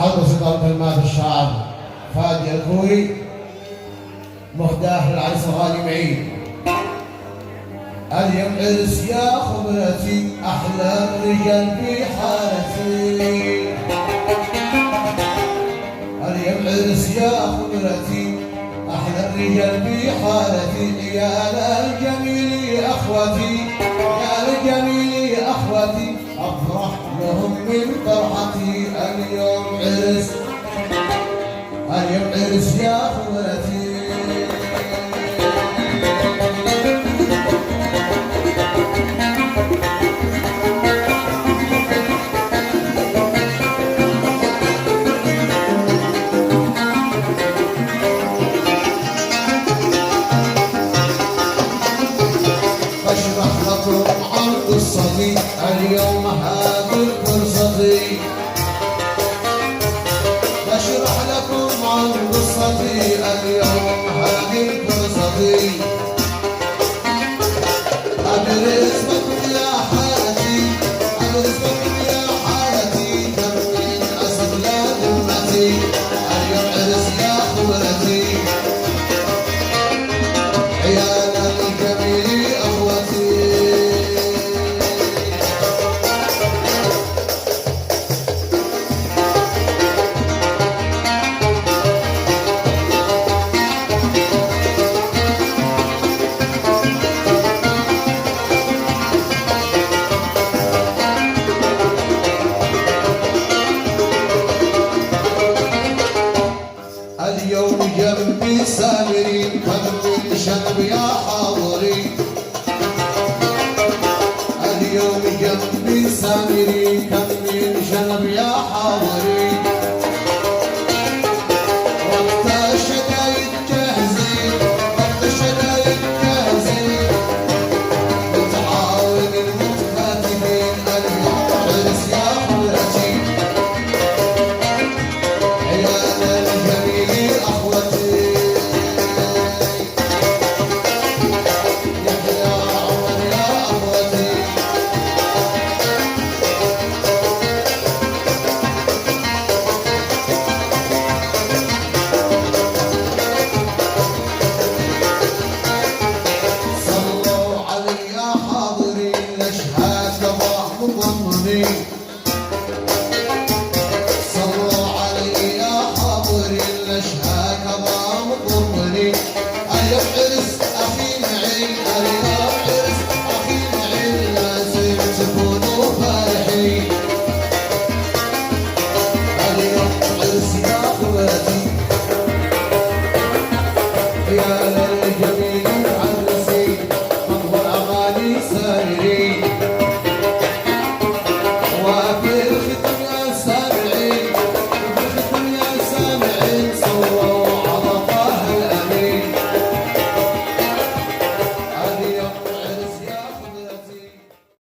عرض صدر كلمات الشاعر فادي الكوي مهداه للعريس الغالي معين. اليوم عرس يا خبرتي احلى الرجال في حالتي. اليوم عرس يا خبرتي احلى الرجال في حالتي. يا للجميل اخوتي يا للجميل اخوتي افرح لهم من فرحتي. اليوم عرس اليوم عرس يا خبرتي. بشرح لكم عن قصتي اليوم هذه فرصتي. بشرح لكم عن قصتي اليوم